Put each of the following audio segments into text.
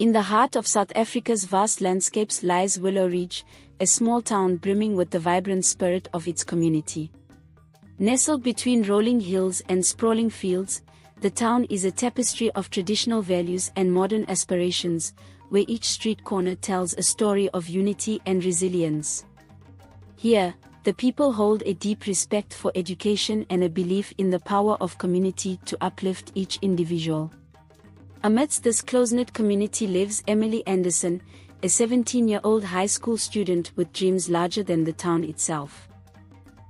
In the heart of South Africa's vast landscapes lies Willow Ridge, a small town brimming with the vibrant spirit of its community. Nestled between rolling hills and sprawling fields, the town is a tapestry of traditional values and modern aspirations, where each street corner tells a story of unity and resilience. Here, the people hold a deep respect for education and a belief in the power of community to uplift each individual. Amidst this close-knit community lives Emily Anderson, a 17-year-old high school student with dreams larger than the town itself.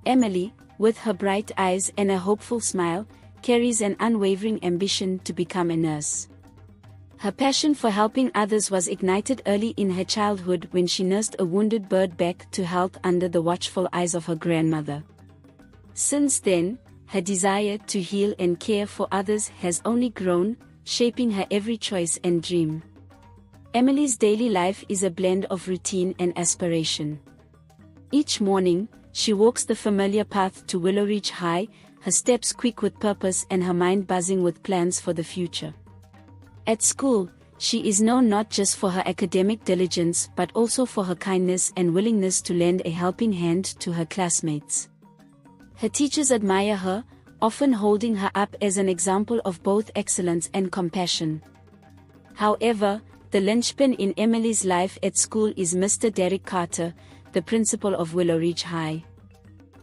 Emily, with her bright eyes and a hopeful smile, carries an unwavering ambition to become a nurse. Her passion for helping others was ignited early in her childhood when she nursed a wounded bird back to health under the watchful eyes of her grandmother. Since then, her desire to heal and care for others has only grown, shaping her every choice and dream. Emily's daily life is a blend of routine and aspiration. Each morning, she walks the familiar path to Willow Ridge High, her steps quick with purpose and her mind buzzing with plans for the future. At school, she is known not just for her academic diligence but also for her kindness and willingness to lend a helping hand to her classmates. Her teachers admire her, often holding her up as an example of both excellence and compassion. However, the linchpin in Emily's life at school is Mr. Derek Carter, the principal of Willow Ridge High.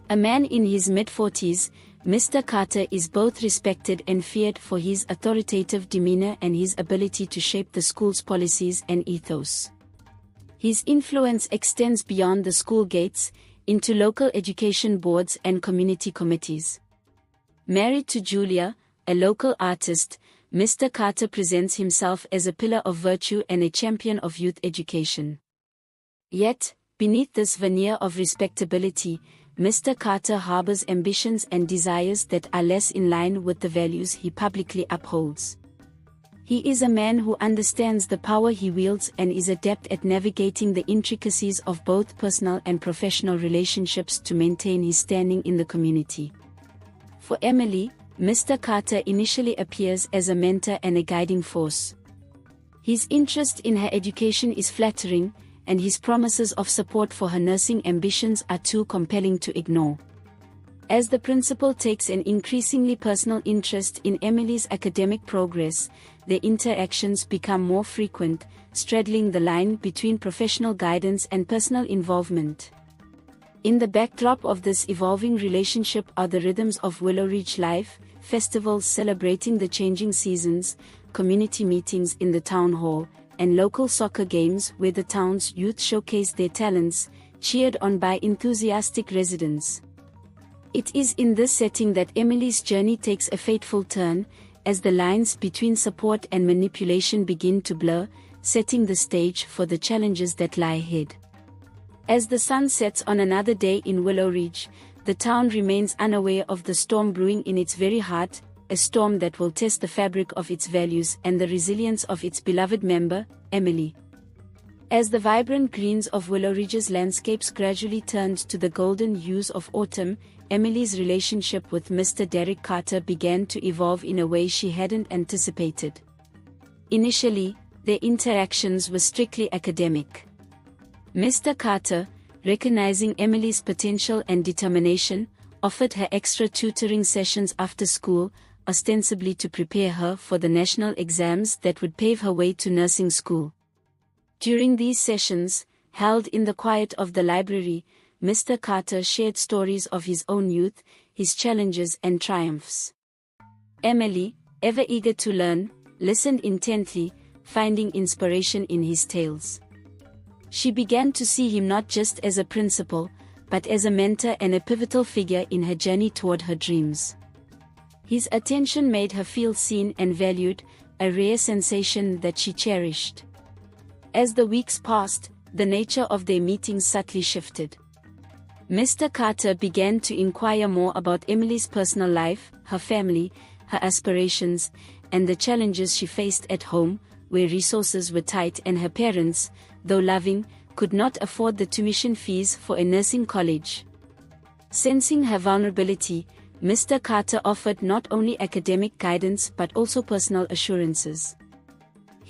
A man in his mid-40s, Mr. Carter is both respected and feared for his authoritative demeanor and his ability to shape the school's policies and ethos. His influence extends beyond the school gates, into local education boards and community committees. Married to Julia, a local artist, Mr. Carter presents himself as a pillar of virtue and a champion of youth education. Yet, beneath this veneer of respectability, Mr. Carter harbors ambitions and desires that are less in line with the values he publicly upholds. He is a man who understands the power he wields and is adept at navigating the intricacies of both personal and professional relationships to maintain his standing in the community. For Emily, Mr. Carter initially appears as a mentor and a guiding force. His interest in her education is flattering, and his promises of support for her nursing ambitions are too compelling to ignore. As the principal takes an increasingly personal interest in Emily's academic progress, their interactions become more frequent, straddling the line between professional guidance and personal involvement. In the backdrop of this evolving relationship are the rhythms of Willow Ridge life, festivals celebrating the changing seasons, community meetings in the town hall, and local soccer games where the town's youth showcase their talents, cheered on by enthusiastic residents. It is in this setting that Emily's journey takes a fateful turn, as the lines between support and manipulation begin to blur, setting the stage for the challenges that lie ahead. As the sun sets on another day in Willow Ridge, the town remains unaware of the storm brewing in its very heart, a storm that will test the fabric of its values and the resilience of its beloved member, Emily. As the vibrant greens of Willow Ridge's landscapes gradually turned to the golden hues of autumn, Emily's relationship with Mr. Derek Carter began to evolve in a way she hadn't anticipated. Initially, their interactions were strictly academic. Mr. Carter, recognizing Emily's potential and determination, offered her extra tutoring sessions after school, ostensibly to prepare her for the national exams that would pave her way to nursing school. During these sessions, held in the quiet of the library, Mr. Carter shared stories of his own youth, his challenges and triumphs. Emily, ever eager to learn, listened intently, finding inspiration in his tales. She began to see him not just as a principal, but as a mentor and a pivotal figure in her journey toward her dreams. His attention made her feel seen and valued, a rare sensation that she cherished. As the weeks passed, the nature of their meetings subtly shifted. Mr. Carter began to inquire more about Emily's personal life, her family, her aspirations, and the challenges she faced at home, where resources were tight and her parents, though loving, could not afford the tuition fees for a nursing college. Sensing her vulnerability, Mr. Carter offered not only academic guidance but also personal assurances.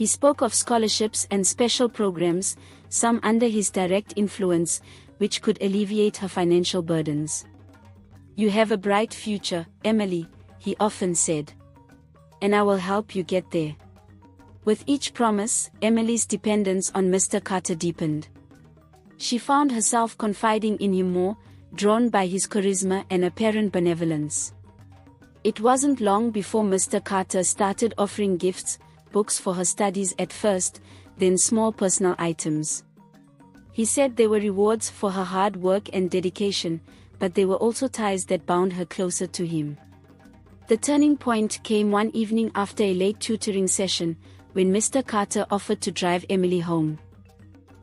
He spoke of scholarships and special programs, some under his direct influence, which could alleviate her financial burdens. "You have a bright future, Emily," he often said. "And I will help you get there." With each promise, Emily's dependence on Mr. Carter deepened. She found herself confiding in him more, drawn by his charisma and apparent benevolence. It wasn't long before Mr. Carter started offering gifts, books for her studies at first, then small personal items. He said they were rewards for her hard work and dedication, but they were also ties that bound her closer to him. The turning point came one evening after a late tutoring session, when Mr. Carter offered to drive Emily home.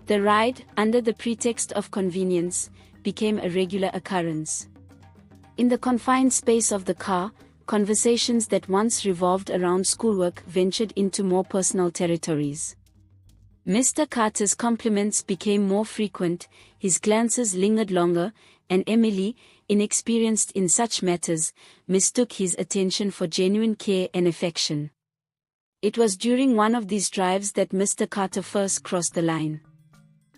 The ride, under the pretext of convenience, became a regular occurrence. In the confined space of the car, conversations that once revolved around schoolwork ventured into more personal territories. Mr. Carter's compliments became more frequent, his glances lingered longer, and Emily, inexperienced in such matters, mistook his attention for genuine care and affection. It was during one of these drives that Mr. Carter first crossed the line.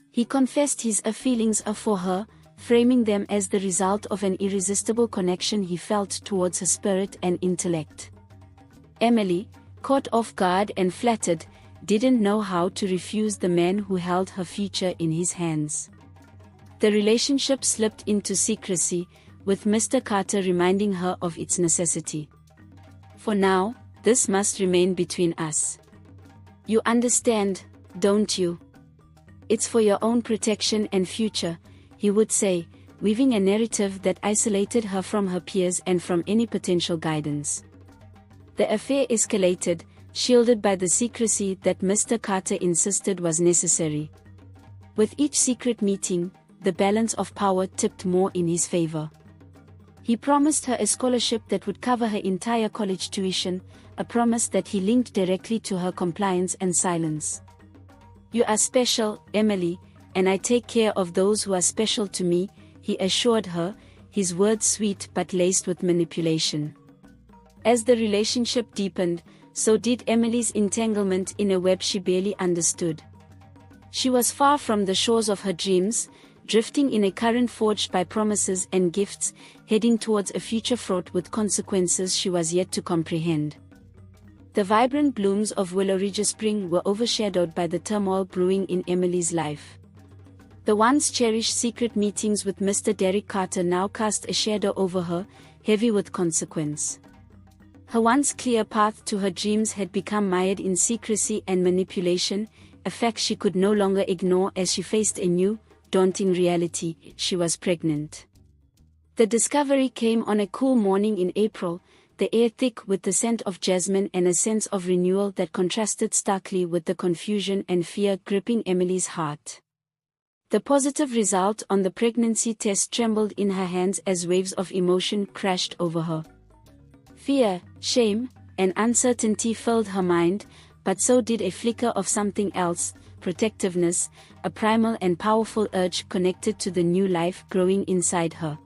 He confessed his feelings for her, framing them as the result of an irresistible connection he felt towards her spirit and intellect. Emily, caught off guard and flattered, didn't know how to refuse the man who held her future in his hands. The relationship slipped into secrecy, with Mr. Carter reminding her of its necessity. "For now, this must remain between us. You understand, don't you? It's for your own protection and future," he would say, weaving a narrative that isolated her from her peers and from any potential guidance. The affair escalated, shielded by the secrecy that Mr. Carter insisted was necessary. With each secret meeting, the balance of power tipped more in his favor. He promised her a scholarship that would cover her entire college tuition, a promise that he linked directly to her compliance and silence. "You are special, Emily, and I take care of those who are special to me," he assured her, his words sweet but laced with manipulation. As the relationship deepened, so did Emily's entanglement in a web she barely understood. She was far from the shores of her dreams, drifting in a current forged by promises and gifts, heading towards a future fraught with consequences she was yet to comprehend. The vibrant blooms of Willow Ridge Spring were overshadowed by the turmoil brewing in Emily's life. The once cherished secret meetings with Mr. Derek Carter now cast a shadow over her, heavy with consequence. Her once clear path to her dreams had become mired in secrecy and manipulation, a fact she could no longer ignore as she faced a new, daunting reality: she was pregnant. The discovery came on a cool morning in April, the air thick with the scent of jasmine and a sense of renewal that contrasted starkly with the confusion and fear gripping Emily's heart. The positive result on the pregnancy test trembled in her hands as waves of emotion crashed over her. Fear, shame, and uncertainty filled her mind, but so did a flicker of something else: protectiveness, a primal and powerful urge connected to the new life growing inside her.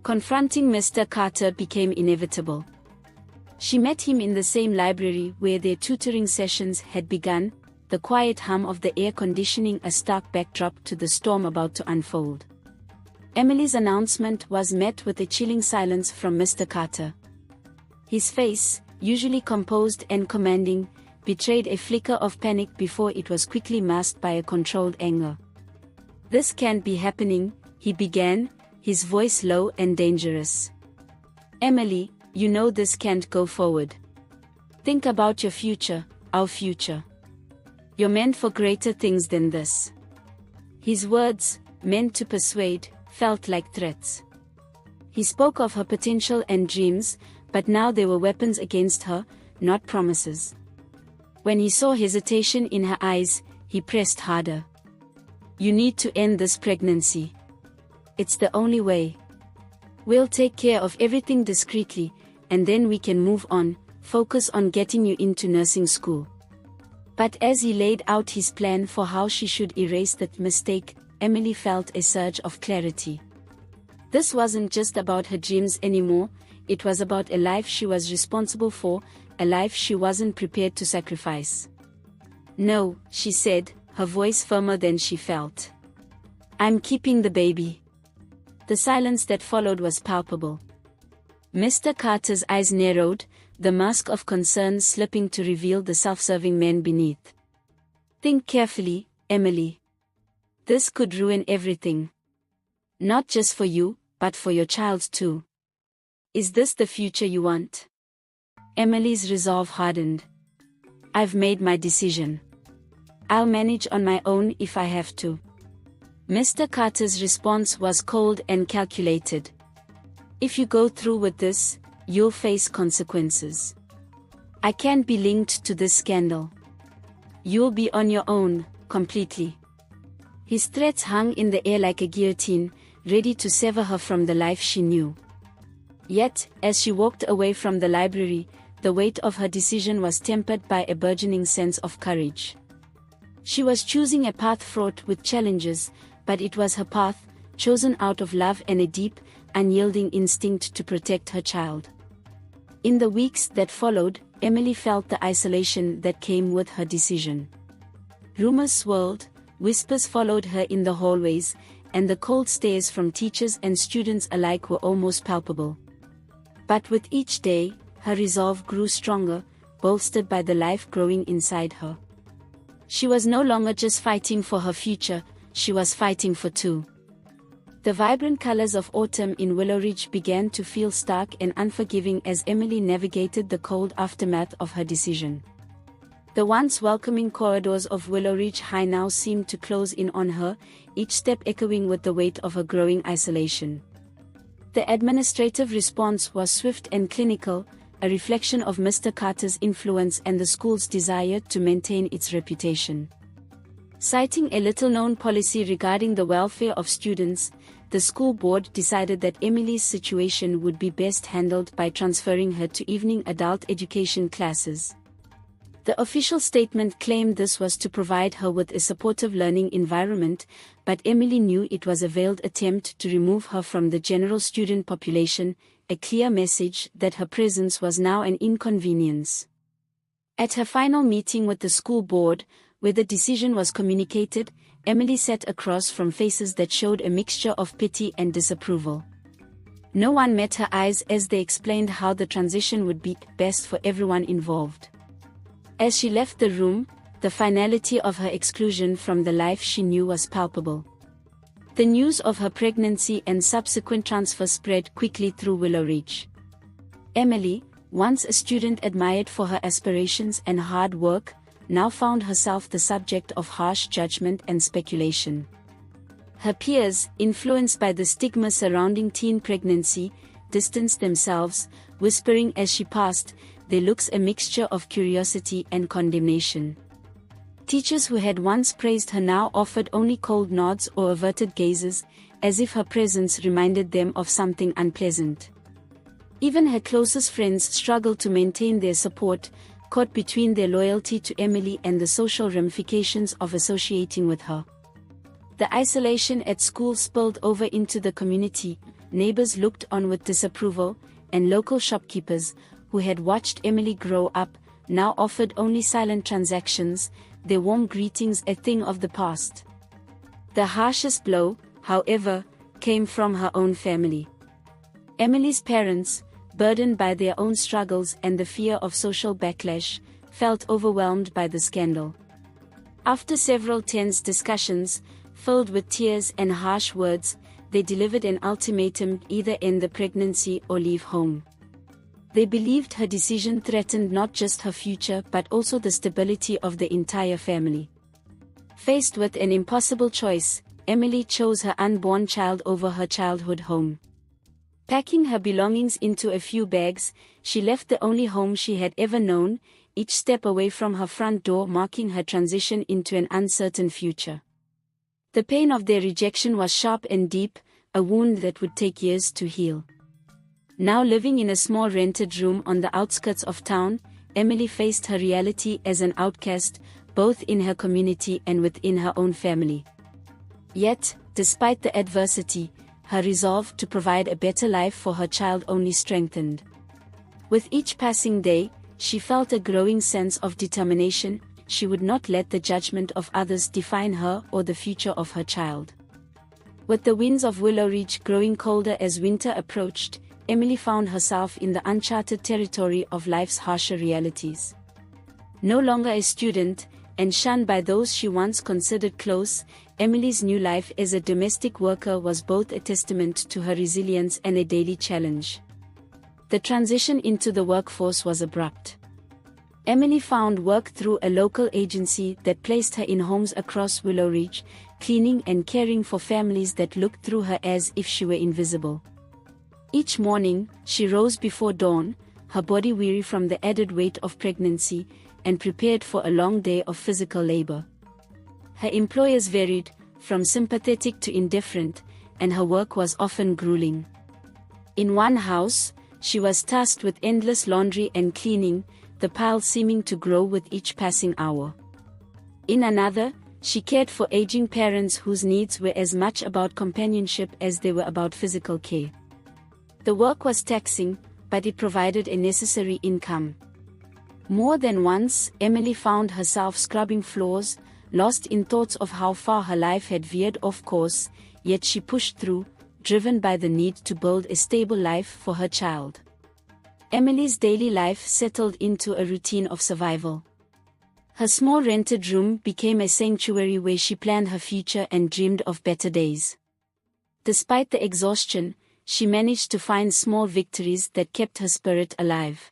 Confronting Mr. Carter became inevitable. She met him in the same library where their tutoring sessions had begun, the quiet hum of the air conditioning a stark backdrop to the storm about to unfold. Emily's announcement was met with a chilling silence from Mr. Carter. His face, usually composed and commanding, betrayed a flicker of panic before it was quickly masked by a controlled anger. "This can't be happening," he began, his voice low and dangerous. "Emily, you know this can't go forward. Think about your future, our future. You're meant for greater things than this." His words, meant to persuade, felt like threats. He spoke of her potential and dreams, but now they were weapons against her, not promises. When he saw hesitation in her eyes, he pressed harder. "You need to end this pregnancy. It's the only way. We'll take care of everything discreetly, and then we can move on, focus on getting you into nursing school." But as he laid out his plan for how she should erase that mistake, Emily felt a surge of clarity. This wasn't just about her dreams anymore, it was about a life she was responsible for, a life she wasn't prepared to sacrifice. "No," she said, her voice firmer than she felt. "I'm keeping the baby." The silence that followed was palpable. Mr. Carter's eyes narrowed, the mask of concern slipping to reveal the self-serving man beneath. "Think carefully, Emily. This could ruin everything. Not just for you, but for your child too. Is this the future you want?" Emily's resolve hardened. "I've made my decision. I'll manage on my own if I have to." Mr. Carter's response was cold and calculated. "If you go through with this, you'll face consequences. I can't be linked to this scandal. You'll be on your own, completely." His threats hung in the air like a guillotine, ready to sever her from the life she knew. Yet, as she walked away from the library, the weight of her decision was tempered by a burgeoning sense of courage. She was choosing a path fraught with challenges, but it was her path, chosen out of love and a deep, unyielding instinct to protect her child. In the weeks that followed, Emily felt the isolation that came with her decision. Rumors swirled, whispers followed her in the hallways, and the cold stares from teachers and students alike were almost palpable. But with each day, her resolve grew stronger, bolstered by the life growing inside her. She was no longer just fighting for her future, she was fighting for two. The vibrant colors of autumn in Willow Ridge began to feel stark and unforgiving as Emily navigated the cold aftermath of her decision. The once welcoming corridors of Willow Ridge High now seemed to close in on her, each step echoing with the weight of her growing isolation. The administrative response was swift and clinical, a reflection of Mr. Carter's influence and the school's desire to maintain its reputation. Citing a little-known policy regarding the welfare of students, the school board decided that Emily's situation would be best handled by transferring her to evening adult education classes. The official statement claimed this was to provide her with a supportive learning environment, but Emily knew it was a veiled attempt to remove her from the general student population, a clear message that her presence was now an inconvenience. At her final meeting with the school board, where the decision was communicated, Emily sat across from faces that showed a mixture of pity and disapproval. No one met her eyes as they explained how the transition would be best for everyone involved. As she left the room, the finality of her exclusion from the life she knew was palpable. The news of her pregnancy and subsequent transfer spread quickly through Willow Ridge. Emily, once a student admired for her aspirations and hard work, now found herself the subject of harsh judgment and speculation. Her peers, influenced by the stigma surrounding teen pregnancy, distanced themselves, whispering as she passed, their looks a mixture of curiosity and condemnation. Teachers who had once praised her now offered only cold nods or averted gazes, as if her presence reminded them of something unpleasant. Even her closest friends struggled to maintain their support, caught between their loyalty to Emily and the social ramifications of associating with her. The isolation at school spilled over into the community. Neighbors looked on with disapproval, and local shopkeepers, who had watched Emily grow up, now offered only silent transactions, their warm greetings a thing of the past. The harshest blow, however, came from her own family. Emily's parents, burdened by their own struggles and the fear of social backlash, felt overwhelmed by the scandal. After several tense discussions, filled with tears and harsh words, they delivered an ultimatum: either end the pregnancy or leave home. They believed her decision threatened not just her future but also the stability of the entire family. Faced with an impossible choice, Emily chose her unborn child over her childhood home. Packing her belongings into a few bags, she left the only home she had ever known, each step away from her front door marking her transition into an uncertain future. The pain of their rejection was sharp and deep, a wound that would take years to heal. Now living in a small rented room on the outskirts of town, Emily faced her reality as an outcast, both in her community and within her own family. Yet, despite the adversity, her resolve to provide a better life for her child only strengthened. With each passing day, she felt a growing sense of determination. she would not let the judgment of others define her or the future of her child. With the winds of Willow Ridge growing colder as winter approached, Emily found herself in the uncharted territory of life's harsher realities. No longer a student, and shunned by those she once considered close, Emily's new life as a domestic worker was both a testament to her resilience and a daily challenge. The transition into the workforce was abrupt. Emily found work through a local agency that placed her in homes across Willow Ridge, cleaning and caring for families that looked through her as if she were invisible. Each morning, she rose before dawn, her body weary from the added weight of pregnancy, and prepared for a long day of physical labor. Her employers varied, from sympathetic to indifferent, and her work was often grueling. In one house, she was tasked with endless laundry and cleaning, the pile seeming to grow with each passing hour. In another, she cared for aging parents whose needs were as much about companionship as they were about physical care. The work was taxing, but it provided a necessary income. More than once, Emily found herself scrubbing floors, lost in thoughts of how far her life had veered off course, yet she pushed through, driven by the need to build a stable life for her child. Emily's daily life settled into a routine of survival. Her small rented room became a sanctuary where she planned her future and dreamed of better days. Despite the exhaustion, she managed to find small victories that kept her spirit alive.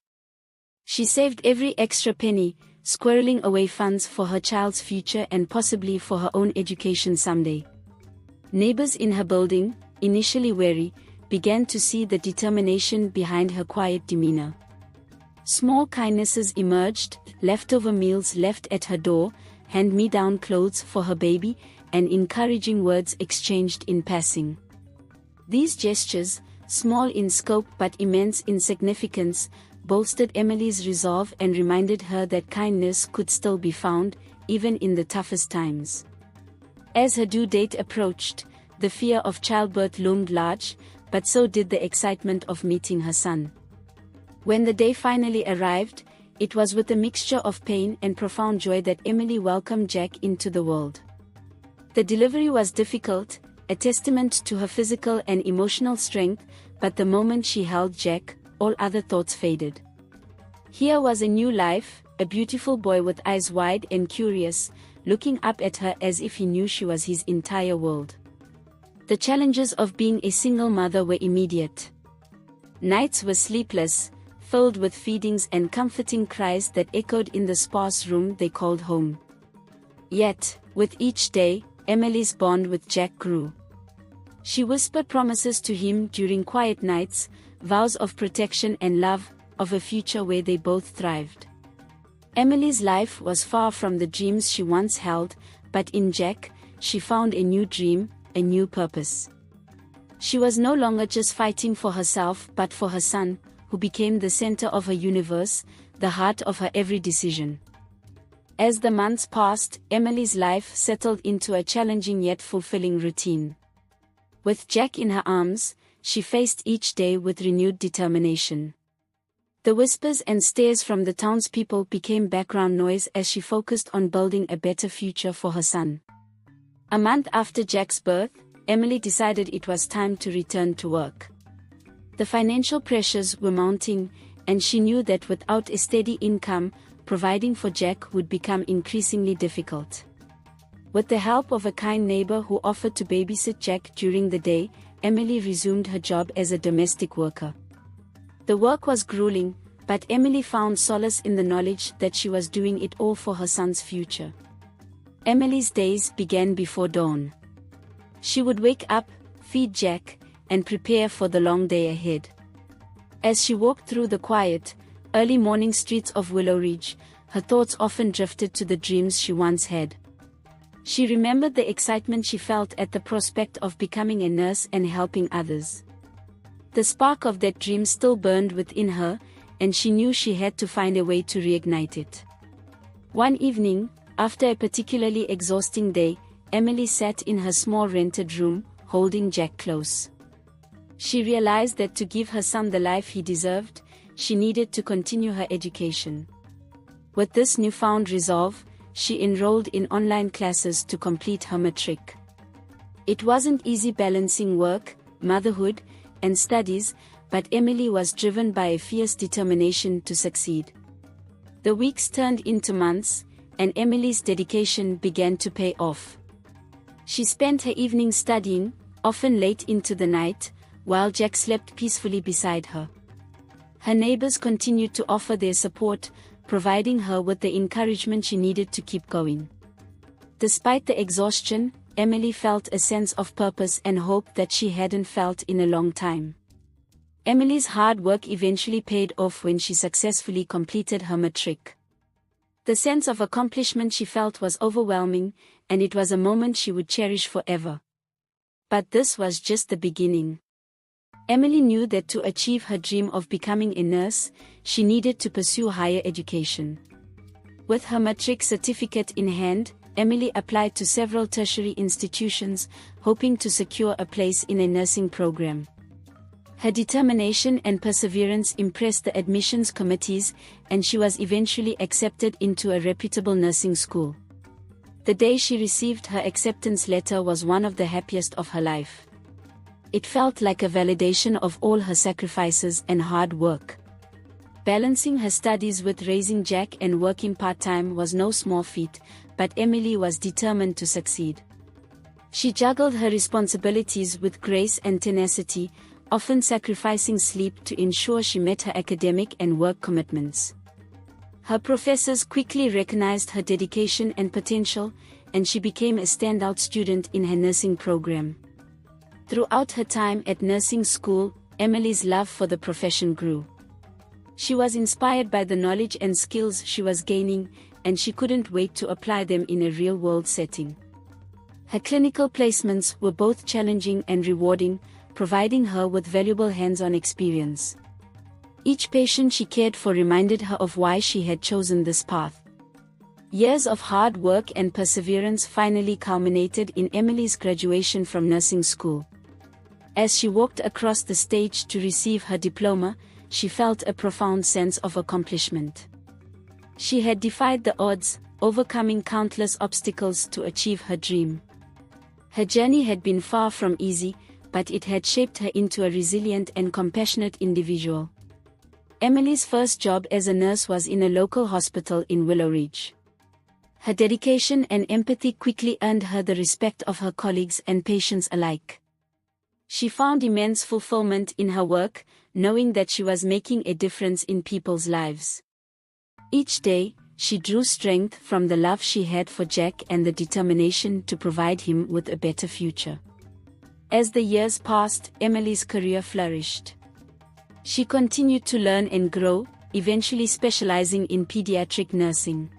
She saved every extra penny, squirreling away funds for her child's future and possibly for her own education someday. Neighbors in her building, initially wary, began to see the determination behind her quiet demeanor. Small kindnesses emerged, leftover meals left at her door, hand-me-down clothes for her baby, and encouraging words exchanged in passing. These gestures, small in scope but immense in significance, bolstered Emily's resolve and reminded her that kindness could still be found, even in the toughest times. As her due date approached, the fear of childbirth loomed large, but so did the excitement of meeting her son. When the day finally arrived, it was with a mixture of pain and profound joy that Emily welcomed Jack into the world. The delivery was difficult, a testament to her physical and emotional strength, but the moment she held Jack, all other thoughts faded. Here was a new life, a beautiful boy with eyes wide and curious, looking up at her as if he knew she was his entire world. The challenges of being a single mother were immediate. Nights were sleepless, filled with feedings and comforting cries that echoed in the sparse room they called home. Yet, with each day, Emily's bond with Jack grew. She whispered promises to him during quiet nights, vows of protection and love, of a future where they both thrived. Emily's life was far from the dreams she once held, but in Jack, she found a new dream, a new purpose. She was no longer just fighting for herself but for her son, who became the center of her universe, the heart of her every decision. As the months passed, Emily's life settled into a challenging yet fulfilling routine. With Jack in her arms, she faced each day with renewed determination. The whispers and stares from the townspeople became background noise as she focused on building a better future for her son. A month after Jack's birth, Emily decided it was time to return to work. The financial pressures were mounting, and she knew that without a steady income, providing for Jack would become increasingly difficult. With the help of a kind neighbor who offered to babysit Jack during the day, Emily resumed her job as a domestic worker. The work was grueling, but Emily found solace in the knowledge that she was doing it all for her son's future. Emily's days began before dawn. She would wake up, feed Jack, and prepare for the long day ahead. As she walked through the quiet, early morning streets of Willow Ridge, her thoughts often drifted to the dreams she once had. She remembered the excitement she felt at the prospect of becoming a nurse and helping others. The spark of that dream still burned within her, and she knew she had to find a way to reignite it. One evening, after a particularly exhausting day, Emily sat in her small rented room, holding Jack close. She realized that to give her son the life he deserved, she needed to continue her education. With this newfound resolve, she enrolled in online classes to complete her matric. It wasn't easy balancing work, motherhood, and studies, but Emily was driven by a fierce determination to succeed. The weeks turned into months, and Emily's dedication began to pay off. She spent her evenings studying, often late into the night, while Jack slept peacefully beside her. Her neighbors continued to offer their support, providing her with the encouragement she needed to keep going. Despite the exhaustion, Emily felt a sense of purpose and hope that she hadn't felt in a long time. Emily's hard work eventually paid off when she successfully completed her matric. The sense of accomplishment she felt was overwhelming, and it was a moment she would cherish forever. But this was just the beginning. Emily knew that to achieve her dream of becoming a nurse, she needed to pursue higher education. With her matric certificate in hand, Emily applied to several tertiary institutions, hoping to secure a place in a nursing program. Her determination and perseverance impressed the admissions committees, and she was eventually accepted into a reputable nursing school. The day she received her acceptance letter was one of the happiest of her life. It felt like a validation of all her sacrifices and hard work. Balancing her studies with raising Jack and working part-time was no small feat, but Emily was determined to succeed. She juggled her responsibilities with grace and tenacity, often sacrificing sleep to ensure she met her academic and work commitments. Her professors quickly recognized her dedication and potential, and she became a standout student in her nursing program. Throughout her time at nursing school, Emily's love for the profession grew. She was inspired by the knowledge and skills she was gaining, and she couldn't wait to apply them in a real-world setting. Her clinical placements were both challenging and rewarding, providing her with valuable hands-on experience. Each patient she cared for reminded her of why she had chosen this path. Years of hard work and perseverance finally culminated in Emily's graduation from nursing school. As she walked across the stage to receive her diploma, she felt a profound sense of accomplishment. She had defied the odds, overcoming countless obstacles to achieve her dream. Her journey had been far from easy, but it had shaped her into a resilient and compassionate individual. Emily's first job as a nurse was in a local hospital in Willow Ridge. Her dedication and empathy quickly earned her the respect of her colleagues and patients alike. She found immense fulfillment in her work, knowing that she was making a difference in people's lives. Each day, she drew strength from the love she had for Jack and the determination to provide him with a better future. As the years passed, Emily's career flourished. She continued to learn and grow, eventually specializing in pediatric nursing.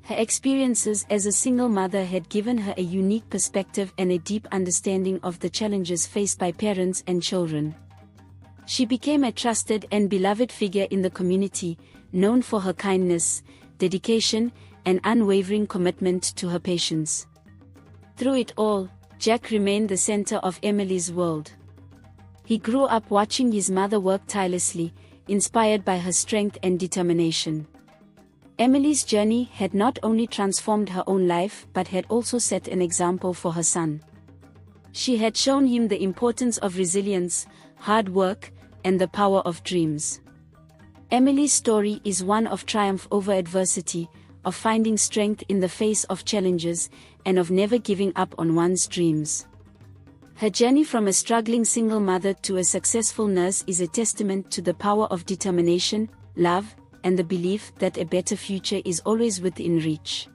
Her experiences as a single mother had given her a unique perspective and a deep understanding of the challenges faced by parents and children. She became a trusted and beloved figure in the community, known for her kindness, dedication, and unwavering commitment to her patients. Through it all, Jack remained the center of Emily's world. He grew up watching his mother work tirelessly, inspired by her strength and determination. Emily's journey had not only transformed her own life but had also set an example for her son. She had shown him the importance of resilience, hard work, and the power of dreams. Emily's story is one of triumph over adversity, of finding strength in the face of challenges, and of never giving up on one's dreams. Her journey from a struggling single mother to a successful nurse is a testament to the power of determination, love, and the belief that a better future is always within reach.